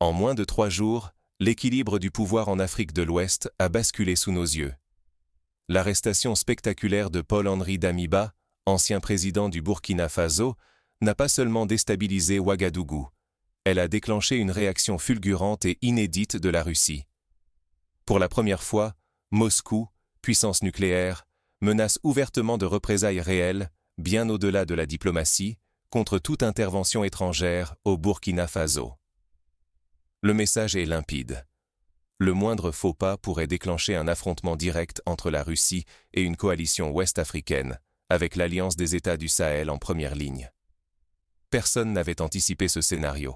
En moins de 3 jours, l'équilibre du pouvoir en Afrique de l'Ouest a basculé sous nos yeux. L'arrestation spectaculaire de Paul-Henri Damiba, ancien président du Burkina Faso, n'a pas seulement déstabilisé Ouagadougou, elle a déclenché une réaction fulgurante et inédite de la Russie. Pour la première fois, Moscou, puissance nucléaire, menace ouvertement de représailles réelles, bien au-delà de la diplomatie, contre toute intervention étrangère au Burkina Faso. Le message est limpide. Le moindre faux pas pourrait déclencher un affrontement direct entre la Russie et une coalition ouest-africaine, avec l'Alliance des États du Sahel en première ligne. Personne n'avait anticipé ce scénario.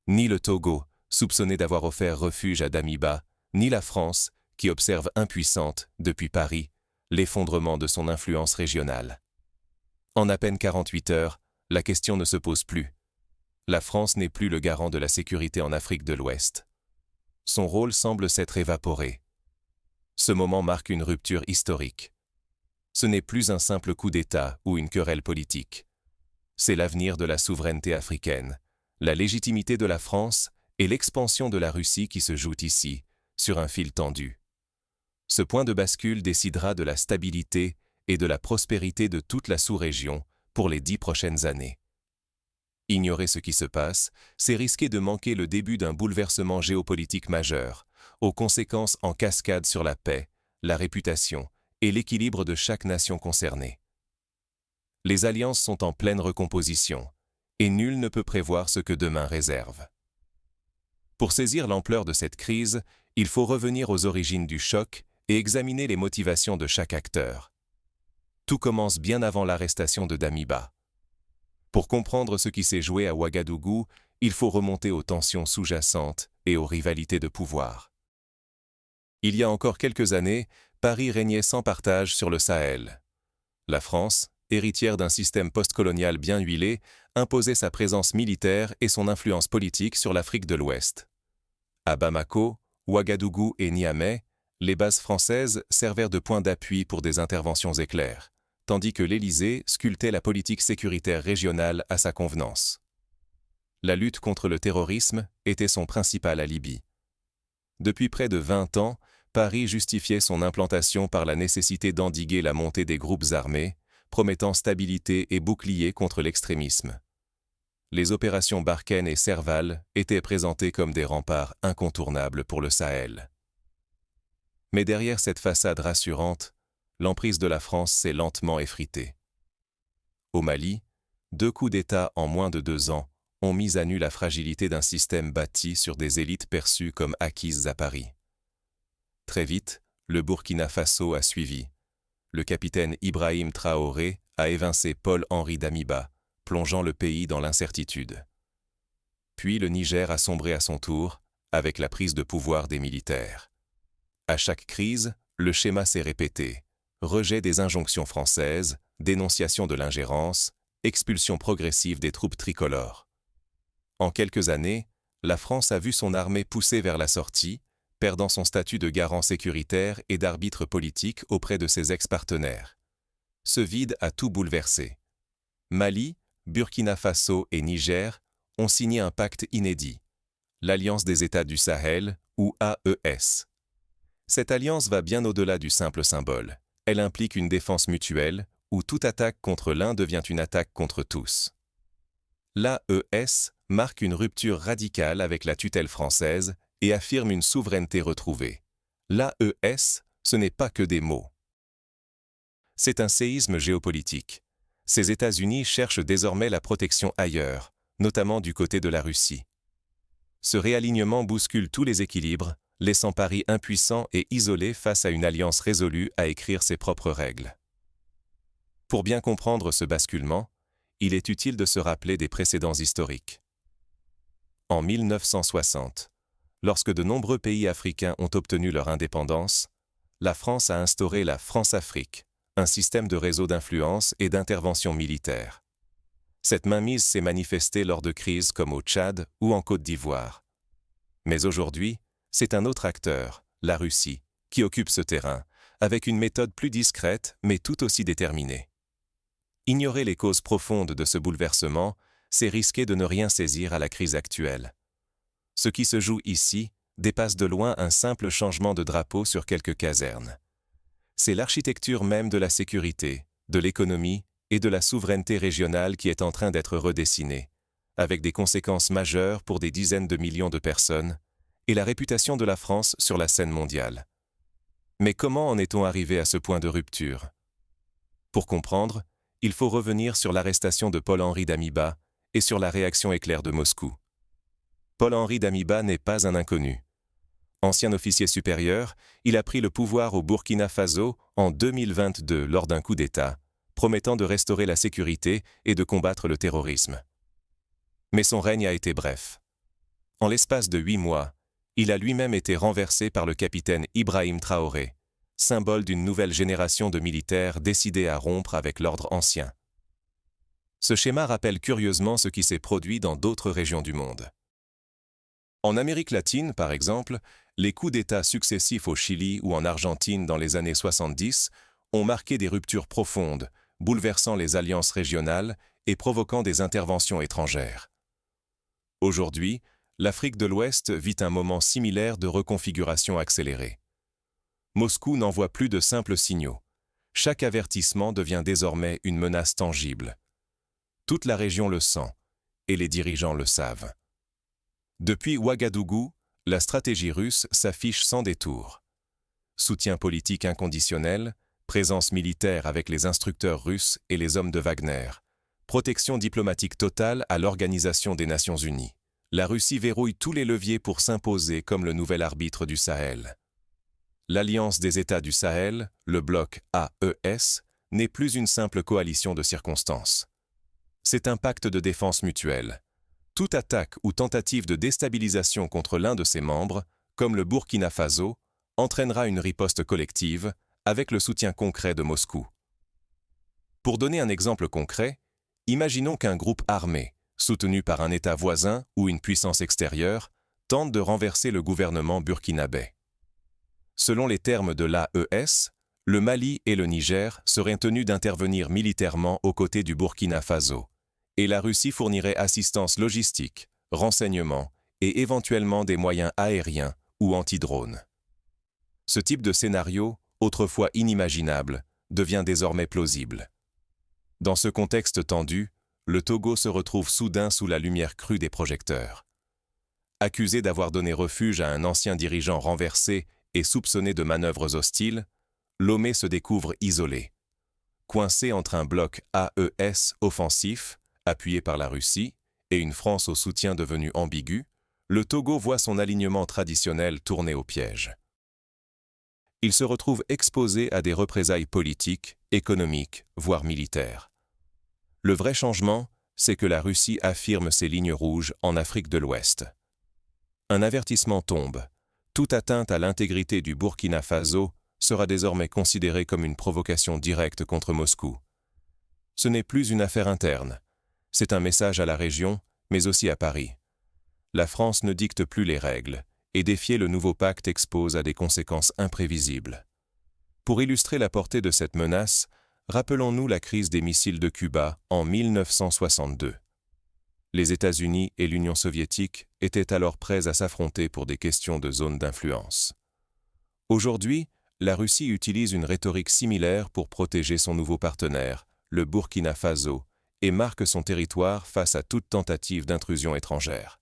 Ni le Togo, soupçonné d'avoir offert refuge à Damiba, ni la France, qui observe impuissante, depuis Paris, l'effondrement de son influence régionale. En à peine 48 heures, la question ne se pose plus. La France n'est plus le garant de la sécurité en Afrique de l'Ouest. Son rôle semble s'être évaporé. Ce moment marque une rupture historique. Ce n'est plus un simple coup d'État ou une querelle politique. C'est l'avenir de la souveraineté africaine, la légitimité de la France et l'expansion de la Russie qui se jouent ici, sur un fil tendu. Ce point de bascule décidera de la stabilité et de la prospérité de toute la sous-région pour les 10 prochaines années. Ignorer ce qui se passe, c'est risquer de manquer le début d'un bouleversement géopolitique majeur, aux conséquences en cascade sur la paix, la réputation et l'équilibre de chaque nation concernée. Les alliances sont en pleine recomposition, et nul ne peut prévoir ce que demain réserve. Pour saisir l'ampleur de cette crise, il faut revenir aux origines du choc et examiner les motivations de chaque acteur. Tout commence bien avant l'arrestation de Damiba. Pour comprendre ce qui s'est joué à Ouagadougou, il faut remonter aux tensions sous-jacentes et aux rivalités de pouvoir. Il y a encore quelques années, Paris régnait sans partage sur le Sahel. La France, héritière d'un système postcolonial bien huilé, imposait sa présence militaire et son influence politique sur l'Afrique de l'Ouest. À Bamako, Ouagadougou et Niamey, les bases françaises servèrent de point d'appui pour des interventions éclairs, tandis que l'Élysée sculptait la politique sécuritaire régionale à sa convenance. La lutte contre le terrorisme était son principal alibi. Depuis près de 20 ans, Paris justifiait son implantation par la nécessité d'endiguer la montée des groupes armés, promettant stabilité et bouclier contre l'extrémisme. Les opérations Barkhane et Serval étaient présentées comme des remparts incontournables pour le Sahel. Mais derrière cette façade rassurante, l'emprise de la France s'est lentement effritée. Au Mali, 2 coups d'État en moins de 2 ans ont mis à nu la fragilité d'un système bâti sur des élites perçues comme acquises à Paris. Très vite, le Burkina Faso a suivi. Le capitaine Ibrahim Traoré a évincé Paul-Henri Damiba, plongeant le pays dans l'incertitude. Puis le Niger a sombré à son tour, avec la prise de pouvoir des militaires. À chaque crise, le schéma s'est répété. Rejet des injonctions françaises, dénonciation de l'ingérence, expulsion progressive des troupes tricolores. En quelques années, la France a vu son armée pousser vers la sortie, perdant son statut de garant sécuritaire et d'arbitre politique auprès de ses ex-partenaires. Ce vide a tout bouleversé. Mali, Burkina Faso et Niger ont signé un pacte inédit, l'Alliance des États du Sahel, ou AES. Cette alliance va bien au-delà du simple symbole. Elle implique une défense mutuelle, où toute attaque contre l'un devient une attaque contre tous. L'AES marque une rupture radicale avec la tutelle française et affirme une souveraineté retrouvée. L'AES, ce n'est pas que des mots. C'est un séisme géopolitique. Ces États-Unis cherchent désormais la protection ailleurs, notamment du côté de la Russie. Ce réalignement bouscule tous les équilibres, laissant Paris impuissant et isolé face à une alliance résolue à écrire ses propres règles. Pour bien comprendre ce basculement, il est utile de se rappeler des précédents historiques. En 1960, lorsque de nombreux pays africains ont obtenu leur indépendance, la France a instauré la France-Afrique, un système de réseau d'influence et d'intervention militaire. Cette mainmise s'est manifestée lors de crises comme au Tchad ou en Côte d'Ivoire. Mais aujourd'hui, c'est un autre acteur, la Russie, qui occupe ce terrain, avec une méthode plus discrète mais tout aussi déterminée. Ignorer les causes profondes de ce bouleversement, c'est risquer de ne rien saisir à la crise actuelle. Ce qui se joue ici dépasse de loin un simple changement de drapeau sur quelques casernes. C'est l'architecture même de la sécurité, de l'économie et de la souveraineté régionale qui est en train d'être redessinée, avec des conséquences majeures pour des dizaines de millions de personnes et la réputation de la France sur la scène mondiale. Mais comment en est-on arrivé à ce point de rupture? Pour comprendre, il faut revenir sur l'arrestation de Paul-Henri Damiba et sur la réaction éclair de Moscou. Paul-Henri Damiba n'est pas un inconnu. Ancien officier supérieur, il a pris le pouvoir au Burkina Faso en 2022 lors d'un coup d'État, promettant de restaurer la sécurité et de combattre le terrorisme. Mais son règne a été bref. En l'espace de 8 mois, il a lui-même été renversé par le capitaine Ibrahim Traoré, symbole d'une nouvelle génération de militaires décidés à rompre avec l'ordre ancien. Ce schéma rappelle curieusement ce qui s'est produit dans d'autres régions du monde. En Amérique latine, par exemple, les coups d'État successifs au Chili ou en Argentine dans les années 70 ont marqué des ruptures profondes, bouleversant les alliances régionales et provoquant des interventions étrangères. Aujourd'hui, l'Afrique de l'Ouest vit un moment similaire de reconfiguration accélérée. Moscou n'envoie plus de simples signaux. Chaque avertissement devient désormais une menace tangible. Toute la région le sent, et les dirigeants le savent. Depuis Ouagadougou, la stratégie russe s'affiche sans détour. Soutien politique inconditionnel, présence militaire avec les instructeurs russes et les hommes de Wagner, protection diplomatique totale à l'Organisation des Nations Unies. La Russie verrouille tous les leviers pour s'imposer comme le nouvel arbitre du Sahel. L'Alliance des États du Sahel, le bloc AES, n'est plus une simple coalition de circonstances. C'est un pacte de défense mutuelle. Toute attaque ou tentative de déstabilisation contre l'un de ses membres, comme le Burkina Faso, entraînera une riposte collective avec le soutien concret de Moscou. Pour donner un exemple concret, imaginons qu'un groupe armé, soutenu par un État voisin ou une puissance extérieure, tente de renverser le gouvernement burkinabé. Selon les termes de l'AES, le Mali et le Niger seraient tenus d'intervenir militairement aux côtés du Burkina Faso, et la Russie fournirait assistance logistique, renseignements et éventuellement des moyens aériens ou anti-drones. Ce type de scénario, autrefois inimaginable, devient désormais plausible. Dans ce contexte tendu, le Togo se retrouve soudain sous la lumière crue des projecteurs. Accusé d'avoir donné refuge à un ancien dirigeant renversé et soupçonné de manœuvres hostiles, Lomé se découvre isolé. Coincé entre un bloc AES offensif, appuyé par la Russie, et une France au soutien devenu ambigu, le Togo voit son alignement traditionnel tourner au piège. Il se retrouve exposé à des représailles politiques, économiques, voire militaires. Le vrai changement, c'est que la Russie affirme ses lignes rouges en Afrique de l'Ouest. Un avertissement tombe. Toute atteinte à l'intégrité du Burkina Faso sera désormais considérée comme une provocation directe contre Moscou. Ce n'est plus une affaire interne. C'est un message à la région, mais aussi à Paris. La France ne dicte plus les règles, et défier le nouveau pacte expose à des conséquences imprévisibles. Pour illustrer la portée de cette menace, rappelons-nous la crise des missiles de Cuba en 1962. Les États-Unis et l'Union soviétique étaient alors prêts à s'affronter pour des questions de zone d'influence. Aujourd'hui, la Russie utilise une rhétorique similaire pour protéger son nouveau partenaire, le Burkina Faso, et marque son territoire face à toute tentative d'intrusion étrangère.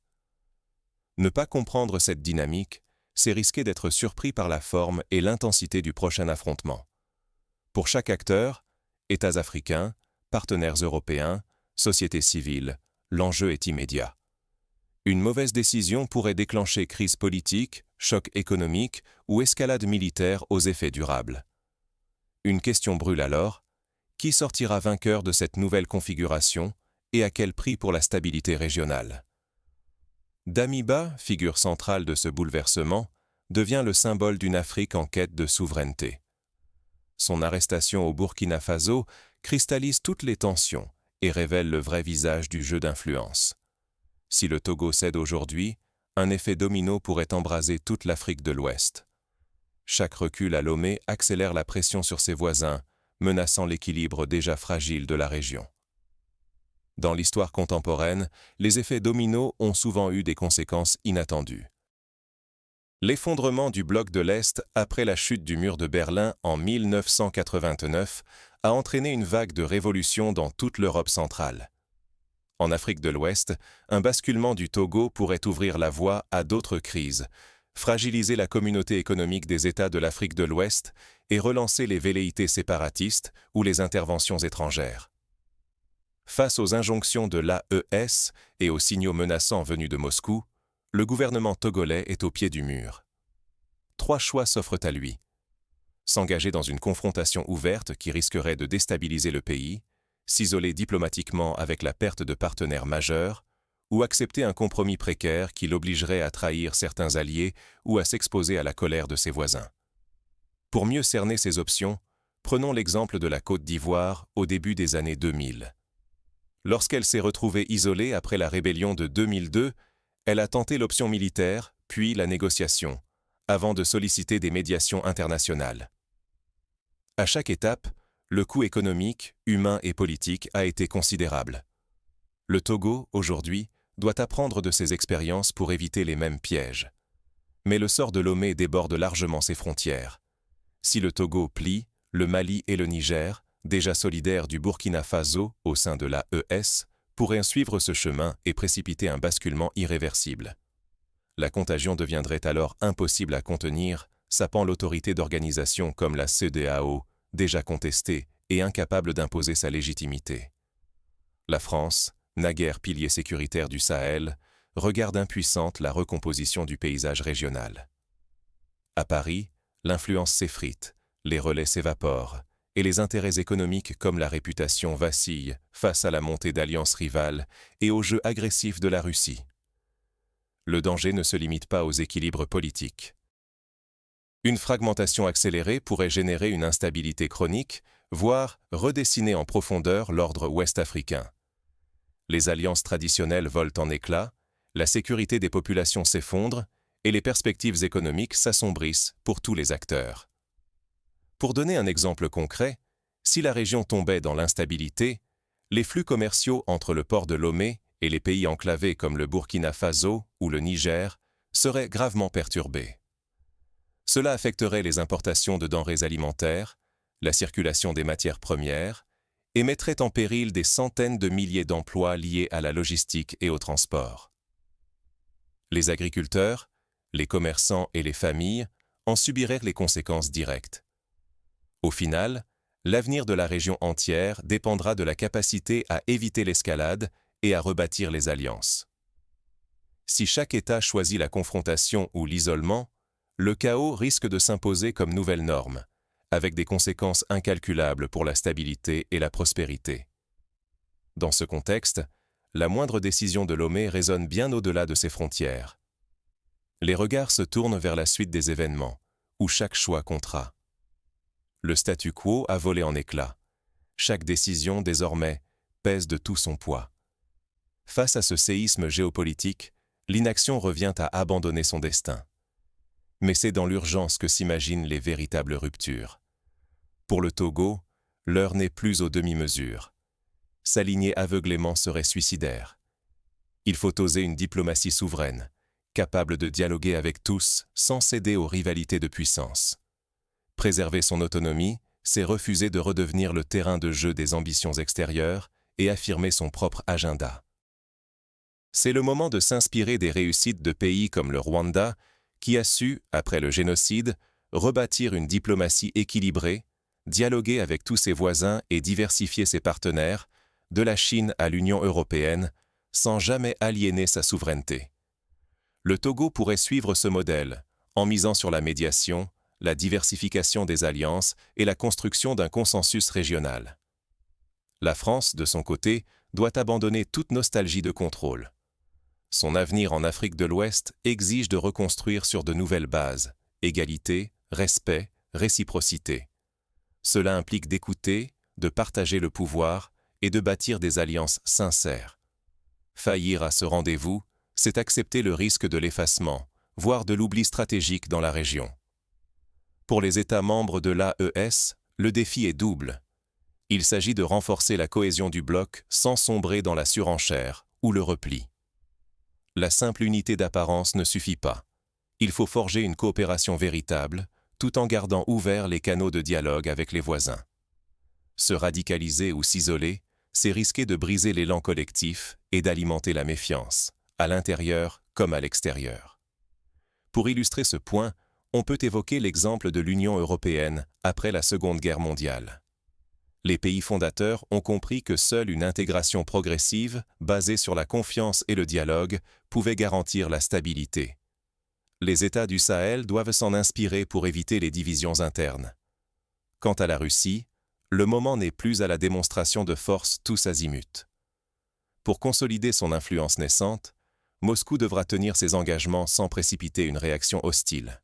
Ne pas comprendre cette dynamique, c'est risquer d'être surpris par la forme et l'intensité du prochain affrontement. Pour chaque acteur, États africains, partenaires européens, société civile, l'enjeu est immédiat. Une mauvaise décision pourrait déclencher crise politique, choc économique ou escalade militaire aux effets durables. Une question brûle alors, qui sortira vainqueur de cette nouvelle configuration et à quel prix pour la stabilité régionale? Damiba, figure centrale de ce bouleversement, devient le symbole d'une Afrique en quête de souveraineté. Son arrestation au Burkina Faso cristallise toutes les tensions et révèle le vrai visage du jeu d'influence. Si le Togo cède aujourd'hui, un effet domino pourrait embraser toute l'Afrique de l'Ouest. Chaque recul à Lomé accélère la pression sur ses voisins, menaçant l'équilibre déjà fragile de la région. Dans l'histoire contemporaine, les effets dominos ont souvent eu des conséquences inattendues. L'effondrement du bloc de l'Est après la chute du mur de Berlin en 1989 a entraîné une vague de révolutions dans toute l'Europe centrale. En Afrique de l'Ouest, un basculement du Togo pourrait ouvrir la voie à d'autres crises, fragiliser la communauté économique des États de l'Afrique de l'Ouest et relancer les velléités séparatistes ou les interventions étrangères. Face aux injonctions de l'AES et aux signaux menaçants venus de Moscou, le gouvernement togolais est au pied du mur. 3 choix s'offrent à lui. S'engager dans une confrontation ouverte qui risquerait de déstabiliser le pays, s'isoler diplomatiquement avec la perte de partenaires majeurs, ou accepter un compromis précaire qui l'obligerait à trahir certains alliés ou à s'exposer à la colère de ses voisins. Pour mieux cerner ces options, prenons l'exemple de la Côte d'Ivoire au début des années 2000. Lorsqu'elle s'est retrouvée isolée après la rébellion de 2002, elle a tenté l'option militaire, puis la négociation, avant de solliciter des médiations internationales. À chaque étape, le coût économique, humain et politique a été considérable. Le Togo, aujourd'hui, doit apprendre de ses expériences pour éviter les mêmes pièges. Mais le sort de Lomé déborde largement ses frontières. Si le Togo plie, le Mali et le Niger, déjà solidaires du Burkina Faso au sein de l'AES, pourraient suivre ce chemin et précipiter un basculement irréversible. La contagion deviendrait alors impossible à contenir, sapant l'autorité d'organisations comme la CEDEAO, déjà contestée et incapable d'imposer sa légitimité. La France, naguère pilier sécuritaire du Sahel, regarde impuissante la recomposition du paysage régional. À Paris, l'influence s'effrite, les relais s'évaporent, et les intérêts économiques comme la réputation vacillent face à la montée d'alliances rivales et au jeu agressif de la Russie. Le danger ne se limite pas aux équilibres politiques. Une fragmentation accélérée pourrait générer une instabilité chronique, voire redessiner en profondeur l'ordre ouest-africain. Les alliances traditionnelles volent en éclats, la sécurité des populations s'effondre et les perspectives économiques s'assombrissent pour tous les acteurs. Pour donner un exemple concret, si la région tombait dans l'instabilité, les flux commerciaux entre le port de Lomé et les pays enclavés comme le Burkina Faso ou le Niger seraient gravement perturbés. Cela affecterait les importations de denrées alimentaires, la circulation des matières premières, et mettrait en péril des centaines de milliers d'emplois liés à la logistique et au transport. Les agriculteurs, les commerçants et les familles en subiraient les conséquences directes. Au final, l'avenir de la région entière dépendra de la capacité à éviter l'escalade et à rebâtir les alliances. Si chaque État choisit la confrontation ou l'isolement, le chaos risque de s'imposer comme nouvelle norme, avec des conséquences incalculables pour la stabilité et la prospérité. Dans ce contexte, la moindre décision de Lomé résonne bien au-delà de ses frontières. Les regards se tournent vers la suite des événements, où chaque choix comptera. Le statu quo a volé en éclats. Chaque décision, désormais, pèse de tout son poids. Face à ce séisme géopolitique, l'inaction revient à abandonner son destin. Mais c'est dans l'urgence que s'imaginent les véritables ruptures. Pour le Togo, l'heure n'est plus aux demi-mesures. S'aligner aveuglément serait suicidaire. Il faut oser une diplomatie souveraine, capable de dialoguer avec tous sans céder aux rivalités de puissance. Préserver son autonomie, c'est refuser de redevenir le terrain de jeu des ambitions extérieures et affirmer son propre agenda. C'est le moment de s'inspirer des réussites de pays comme le Rwanda, qui a su, après le génocide, rebâtir une diplomatie équilibrée, dialoguer avec tous ses voisins et diversifier ses partenaires, de la Chine à l'Union européenne, sans jamais aliéner sa souveraineté. Le Togo pourrait suivre ce modèle, en misant sur la médiation, la diversification des alliances et la construction d'un consensus régional. La France, de son côté, doit abandonner toute nostalgie de contrôle. Son avenir en Afrique de l'Ouest exige de reconstruire sur de nouvelles bases, égalité, respect, réciprocité. Cela implique d'écouter, de partager le pouvoir et de bâtir des alliances sincères. Faillir à ce rendez-vous, c'est accepter le risque de l'effacement, voire de l'oubli stratégique dans la région. Pour les États membres de l'AES, le défi est double. Il s'agit de renforcer la cohésion du bloc sans sombrer dans la surenchère ou le repli. La simple unité d'apparence ne suffit pas. Il faut forger une coopération véritable, tout en gardant ouverts les canaux de dialogue avec les voisins. Se radicaliser ou s'isoler, c'est risquer de briser l'élan collectif et d'alimenter la méfiance, à l'intérieur comme à l'extérieur. Pour illustrer ce point, on peut évoquer l'exemple de l'Union européenne après la Seconde Guerre mondiale. Les pays fondateurs ont compris que seule une intégration progressive, basée sur la confiance et le dialogue, pouvait garantir la stabilité. Les États du Sahel doivent s'en inspirer pour éviter les divisions internes. Quant à la Russie, le moment n'est plus à la démonstration de force tous azimuts. Pour consolider son influence naissante, Moscou devra tenir ses engagements sans précipiter une réaction hostile.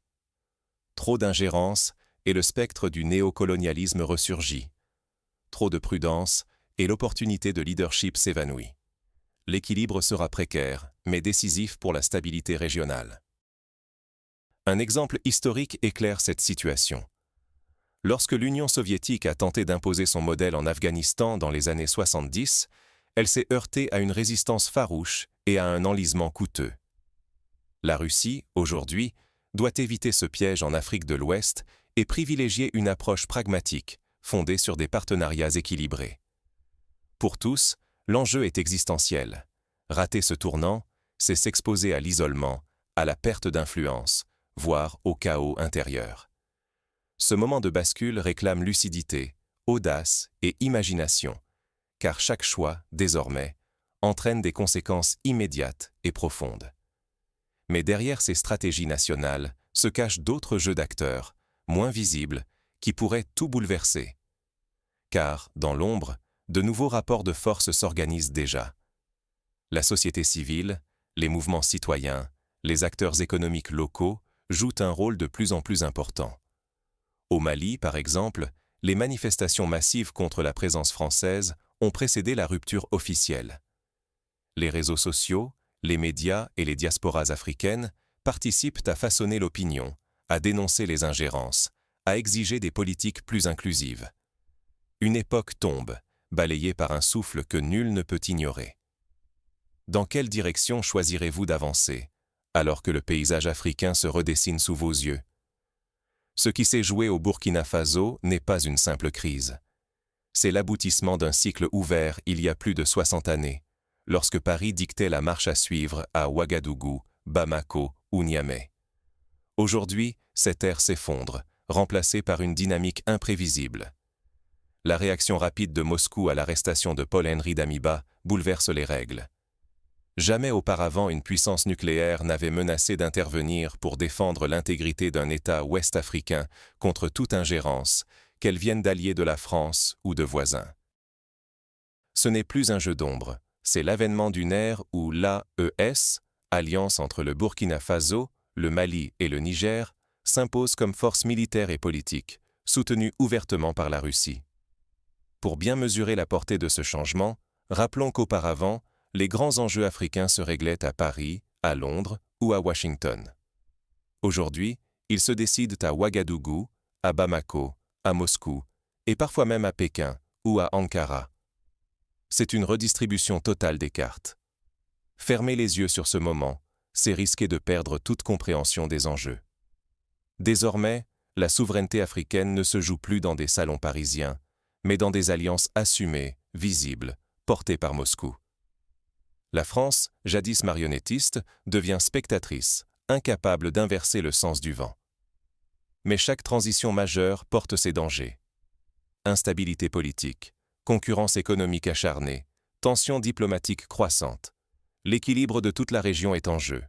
Trop d'ingérence et le spectre du néocolonialisme ressurgit. Trop de prudence et l'opportunité de leadership s'évanouit. L'équilibre sera précaire, mais décisif pour la stabilité régionale. Un exemple historique éclaire cette situation. Lorsque l'Union soviétique a tenté d'imposer son modèle en Afghanistan dans les années 70, elle s'est heurtée à une résistance farouche et à un enlisement coûteux. La Russie, aujourd'hui, doit éviter ce piège en Afrique de l'Ouest et privilégier une approche pragmatique, fondée sur des partenariats équilibrés. Pour tous, l'enjeu est existentiel. Rater ce tournant, c'est s'exposer à l'isolement, à la perte d'influence, voire au chaos intérieur. Ce moment de bascule réclame lucidité, audace et imagination, car chaque choix, désormais, entraîne des conséquences immédiates et profondes. Mais derrière ces stratégies nationales se cachent d'autres jeux d'acteurs, moins visibles, qui pourraient tout bouleverser. Car, dans l'ombre, de nouveaux rapports de force s'organisent déjà. La société civile, les mouvements citoyens, les acteurs économiques locaux jouent un rôle de plus en plus important. Au Mali, par exemple, les manifestations massives contre la présence française ont précédé la rupture officielle. Les réseaux sociaux, les médias et les diasporas africaines participent à façonner l'opinion, à dénoncer les ingérences, à exiger des politiques plus inclusives. Une époque tombe, balayée par un souffle que nul ne peut ignorer. Dans quelle direction choisirez-vous d'avancer, alors que le paysage africain se redessine sous vos yeux? Ce qui s'est joué au Burkina Faso n'est pas une simple crise. C'est l'aboutissement d'un cycle ouvert il y a plus de 60 années, lorsque Paris dictait la marche à suivre à Ouagadougou, Bamako ou Niamey. Aujourd'hui, cette ère s'effondre, remplacée par une dynamique imprévisible. La réaction rapide de Moscou à l'arrestation de Paul-Henri Damiba bouleverse les règles. Jamais auparavant une puissance nucléaire n'avait menacé d'intervenir pour défendre l'intégrité d'un État ouest-africain contre toute ingérence, qu'elle vienne d'alliés de la France ou de voisins. Ce n'est plus un jeu d'ombre, c'est l'avènement d'une ère où l'AES, alliance entre le Burkina Faso, le Mali et le Niger, s'impose comme force militaire et politique, soutenue ouvertement par la Russie. Pour bien mesurer la portée de ce changement, rappelons qu'auparavant, les grands enjeux africains se réglaient à Paris, à Londres ou à Washington. Aujourd'hui, ils se décident à Ouagadougou, à Bamako, à Moscou, et parfois même à Pékin ou à Ankara. C'est une redistribution totale des cartes. Fermer les yeux sur ce moment, c'est risquer de perdre toute compréhension des enjeux. Désormais, la souveraineté africaine ne se joue plus dans des salons parisiens, mais dans des alliances assumées, visibles, portées par Moscou. La France, jadis marionnettiste, devient spectatrice, incapable d'inverser le sens du vent. Mais chaque transition majeure porte ses dangers. Instabilité politique, concurrence économique acharnée, tensions diplomatiques croissantes. L'équilibre de toute la région est en jeu.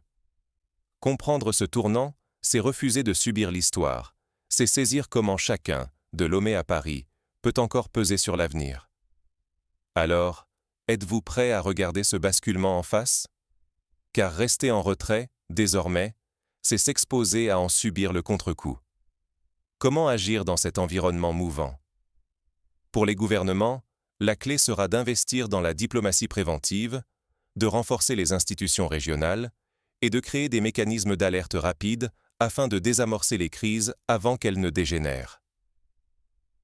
Comprendre ce tournant, c'est refuser de subir l'histoire, c'est saisir comment chacun, de Lomé à Paris, peut encore peser sur l'avenir. Alors, êtes-vous prêt à regarder ce basculement en face? Car rester en retrait, désormais, c'est s'exposer à en subir le contre-coup. Comment agir dans cet environnement mouvant? Pour les gouvernements, la clé sera d'investir dans la diplomatie préventive, de renforcer les institutions régionales et de créer des mécanismes d'alerte rapides afin de désamorcer les crises avant qu'elles ne dégénèrent.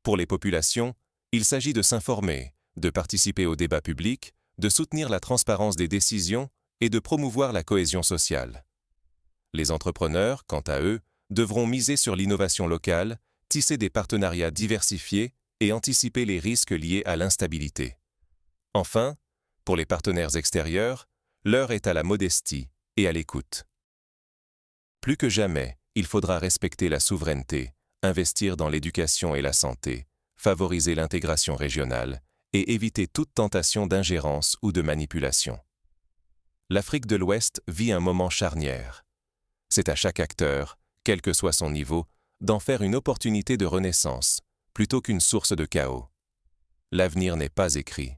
Pour les populations, Il s'agit de s'informer, de participer au débat public, de soutenir la transparence des décisions et de promouvoir la cohésion sociale. Les entrepreneurs, quant à eux, devront miser sur l'innovation locale, tisser des partenariats diversifiés et anticiper les risques liés à l'instabilité. Enfin, pour les partenaires extérieurs, l'heure est à la modestie et à l'écoute. Plus que jamais, il faudra respecter la souveraineté, investir dans l'éducation et la santé, favoriser l'intégration régionale et éviter toute tentation d'ingérence ou de manipulation. L'Afrique de l'Ouest vit un moment charnière. C'est à chaque acteur, quel que soit son niveau, d'en faire une opportunité de renaissance, plutôt qu'une source de chaos. L'avenir n'est pas écrit.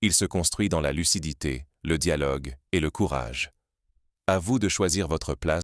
Il se construit dans la lucidité, le dialogue et le courage. À vous de choisir votre place